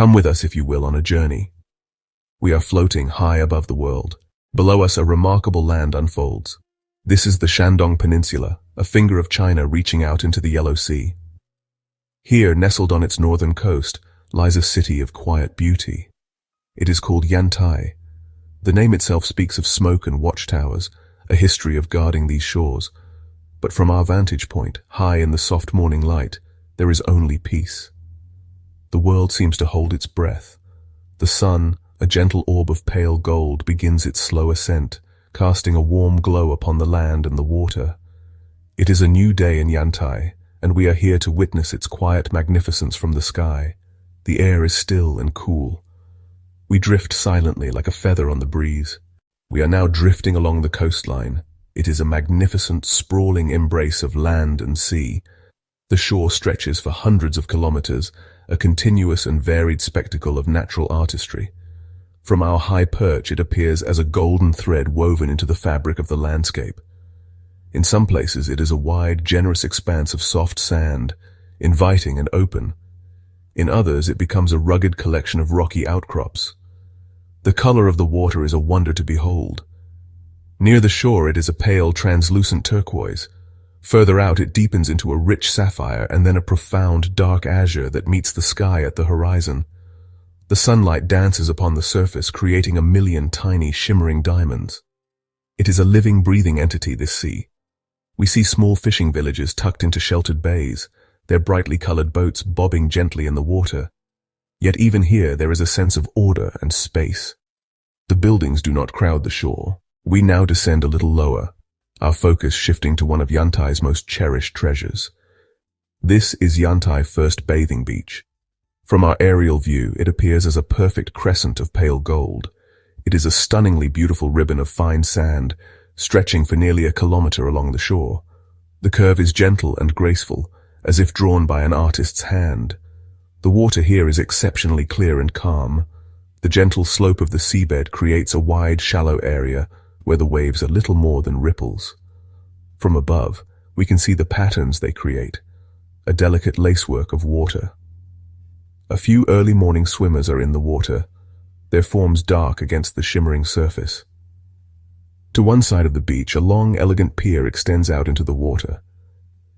Come with us, if you will, on a journey. We are floating high above the world. Below us, a remarkable land unfolds. This is the Shandong Peninsula, a finger of China reaching out into the Yellow Sea. Here, nestled on its northern coast, lies a city of quiet beauty. It is called Yantai. The name itself speaks of smoke and watchtowers, a history of guarding these shores. But from our vantage point, high in the soft morning light, there is only peace. The world seems to hold its breath. The sun, a gentle orb of pale gold, begins its slow ascent, casting a warm glow upon the land and the water. It is a new day in Yantai, and we are here to witness its quiet magnificence from the sky. The air is still and cool. We drift silently like a feather on the breeze. We are now drifting along the coastline. It is a magnificent, sprawling embrace of land and sea. The shore stretches for hundreds of kilometers, a continuous and varied spectacle of natural artistry. From our high perch, it appears as a golden thread woven into the fabric of the landscape. In some places, it is a wide, generous expanse of soft sand, inviting and open. In others, it becomes a rugged collection of rocky outcrops. The color of the water is a wonder to behold. Near the shore, it is a pale, translucent turquoise. Further out, it deepens into a rich sapphire and then a profound, dark azure that meets the sky at the horizon. The sunlight dances upon the surface, creating a million tiny, shimmering diamonds. It is a living, breathing entity, this sea. We see small fishing villages tucked into sheltered bays, their brightly colored boats bobbing gently in the water. Yet even here, there is a sense of order and space. The buildings do not crowd the shore. We now descend a little lower, our focus shifting to one of Yantai's most cherished treasures. This is Yantai First Bathing Beach. From our aerial view, it appears as a perfect crescent of pale gold. It is a stunningly beautiful ribbon of fine sand, stretching for nearly a kilometer along the shore. The curve is gentle and graceful, as if drawn by an artist's hand. The water here is exceptionally clear and calm. The gentle slope of the seabed creates a wide, shallow area where the waves are little more than ripples. From above, we can see the patterns they create, a delicate lacework of water. A few early morning swimmers are in the water, their forms dark against the shimmering surface. To one side of the beach, a long, elegant pier extends out into the water.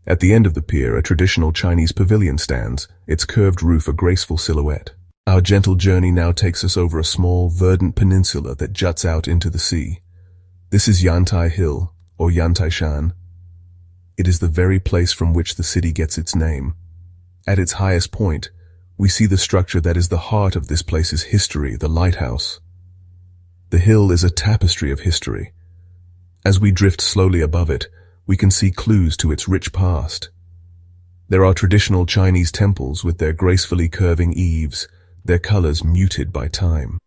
At the end of the pier, a traditional Chinese pavilion stands, its curved roof a graceful silhouette. Our gentle journey now takes us over a small, verdant peninsula that juts out into the sea. This is Yantai Hill, or Yantai Shan. It is the very place from which the city gets its name. At its highest point, we see the structure that is the heart of this place's history, the lighthouse. The hill is a tapestry of history. As we drift slowly above it, we can see clues to its rich past. There are traditional Chinese temples with their gracefully curving eaves, their colors muted by time.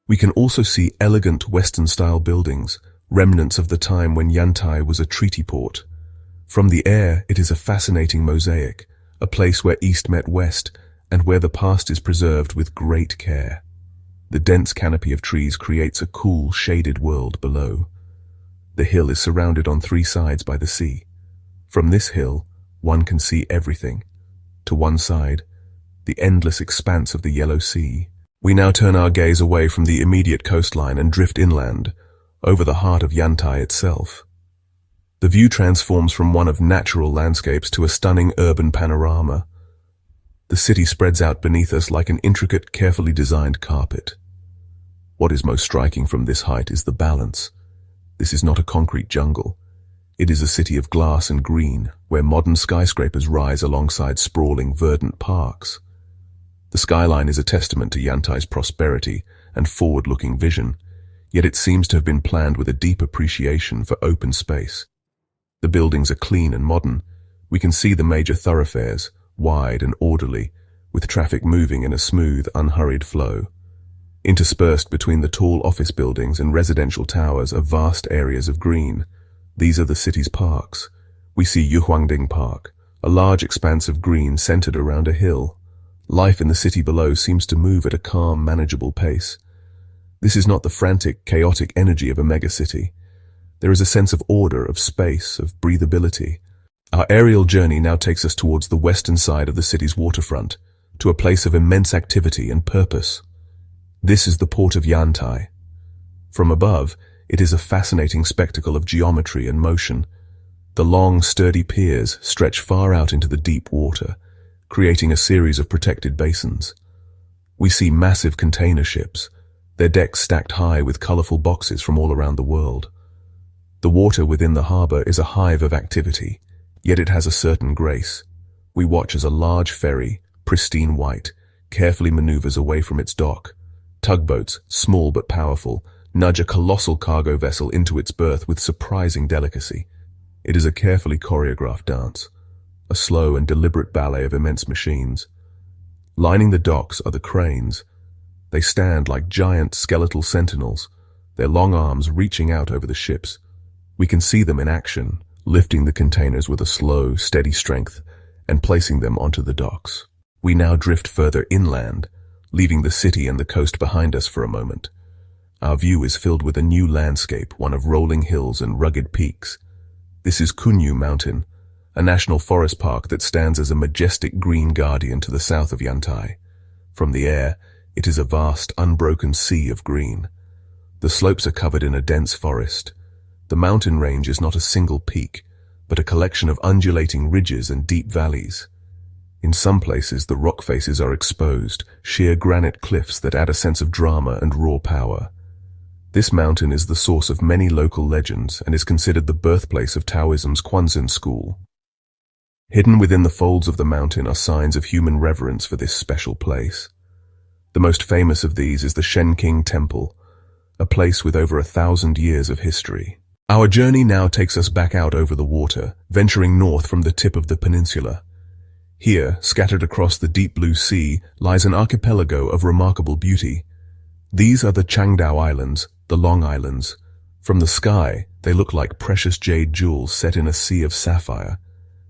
We can also see elegant Western-style buildings, remnants of the time when Yantai was a treaty port. From the air, it is a fascinating mosaic, a place where East met West, and where the past is preserved with great care. The dense canopy of trees creates a cool, shaded world below. The hill is surrounded on three sides by the sea. From this hill, one can see everything. To one side, the endless expanse of the Yellow Sea. We now turn our gaze away from the immediate coastline and drift inland, over the heart of Yantai itself. The view transforms from one of natural landscapes to a stunning urban panorama. The city spreads out beneath us like an intricate, carefully designed carpet. What is most striking from this height is the balance. This is not a concrete jungle. It is a city of glass and green, where modern skyscrapers rise alongside sprawling, verdant parks. The skyline is a testament to Yantai's prosperity and forward-looking vision, yet it seems to have been planned with a deep appreciation for open space. The buildings are clean and modern. We can see the major thoroughfares, wide and orderly, with traffic moving in a smooth, unhurried flow. Interspersed between the tall office buildings and residential towers are vast areas of green. These are the city's parks. We see Yuhuangding Park, a large expanse of green centered around a hill. Life in the city below seems to move at a calm, manageable pace. This is not the frantic, chaotic energy of a megacity. There is a sense of order, of space, of breathability. Our aerial journey now takes us towards the western side of the city's waterfront, to a place of immense activity and purpose. This is the port of Yantai. From above, it is a fascinating spectacle of geometry and motion. The long, sturdy piers stretch far out into the deep water, creating a series of protected basins. We see massive container ships, their decks stacked high with colorful boxes from all around the world. The water within the harbor is a hive of activity, yet it has a certain grace. We watch as a large ferry, pristine white, carefully maneuvers away from its dock. Tugboats, small but powerful, nudge a colossal cargo vessel into its berth with surprising delicacy. It is a carefully choreographed dance, a slow and deliberate ballet of immense machines. Lining the docks are the cranes. They stand like giant skeletal sentinels, their long arms reaching out over the ships. We can see them in action, lifting the containers with a slow, steady strength and placing them onto the docks. We now drift further inland, leaving the city and the coast behind us for a moment. Our view is filled with a new landscape, one of rolling hills and rugged peaks. This is Kunyu Mountain, a national forest park that stands as a majestic green guardian to the south of Yantai. From the air, it is a vast, unbroken sea of green. The slopes are covered in a dense forest. The mountain range is not a single peak, but a collection of undulating ridges and deep valleys. In some places, the rock faces are exposed, sheer granite cliffs that add a sense of drama and raw power. This mountain is the source of many local legends and is considered the birthplace of Taoism's Quanzhen school. Hidden within the folds of the mountain are signs of human reverence for this special place. The most famous of these is the Shenking Temple, a place with over 1,000 years of history. Our journey now takes us back out over the water, venturing north from the tip of the peninsula. Here, scattered across the deep blue sea, lies an archipelago of remarkable beauty. These are the Changdao Islands, the Long Islands. From the sky, they look like precious jade jewels set in a sea of sapphire.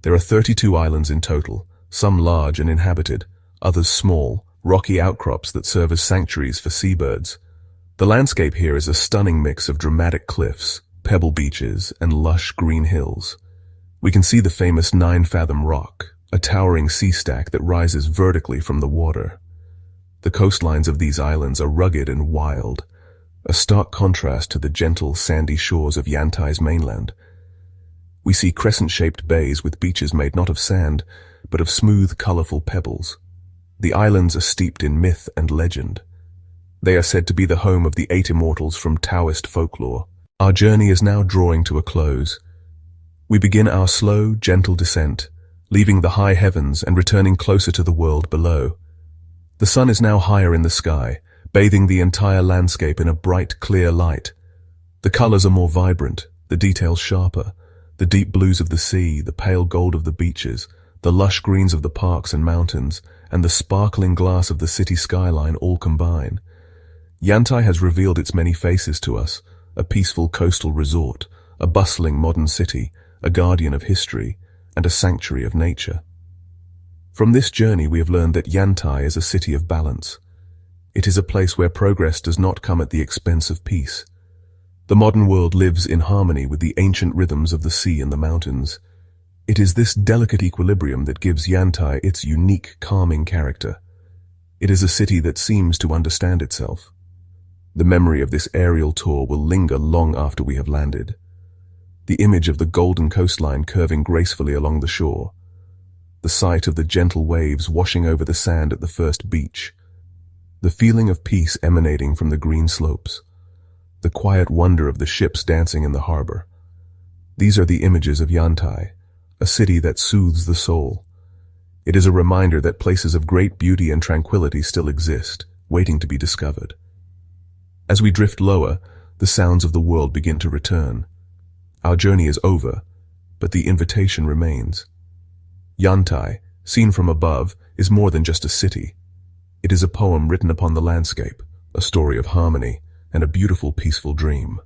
There are 32 islands in total, some large and inhabited, others small, rocky outcrops that serve as sanctuaries for seabirds. The landscape here is a stunning mix of dramatic cliffs, pebble beaches, and lush green hills. We can see the famous 9-fathom rock, a towering sea stack that rises vertically from the water. The coastlines of these islands are rugged and wild, a stark contrast to the gentle, sandy shores of Yantai's mainland. We see crescent-shaped bays with beaches made not of sand, but of smooth, colorful pebbles. The islands are steeped in myth and legend. They are said to be the home of the 8 immortals from Taoist folklore. Our journey is now drawing to a close. We begin our slow, gentle descent, leaving the high heavens and returning closer to the world below. The sun is now higher in the sky, bathing the entire landscape in a bright, clear light. The colors are more vibrant, the details sharper. The deep blues of the sea, the pale gold of the beaches, the lush greens of the parks and mountains, and the sparkling glass of the city skyline all combine. Yantai has revealed its many faces to us, a peaceful coastal resort, a bustling modern city, a guardian of history, and a sanctuary of nature. From this journey we have learned that Yantai is a city of balance. It is a place where progress does not come at the expense of peace. The modern world lives in harmony with the ancient rhythms of the sea and the mountains. It is this delicate equilibrium that gives Yantai its unique, calming character. It is a city that seems to understand itself. The memory of this aerial tour will linger long after we have landed. The image of the golden coastline curving gracefully along the shore, the sight of the gentle waves washing over the sand at the first beach, the feeling of peace emanating from the green slopes, the quiet wonder of the ships dancing in the harbor. These are the images of Yantai, a city that soothes the soul. It is a reminder that places of great beauty and tranquility still exist, waiting to be discovered. As we drift lower, the sounds of the world begin to return. Our journey is over, but the invitation remains. Yantai, seen from above, is more than just a city. It is a poem written upon the landscape, a story of harmony, and a beautiful, peaceful dream.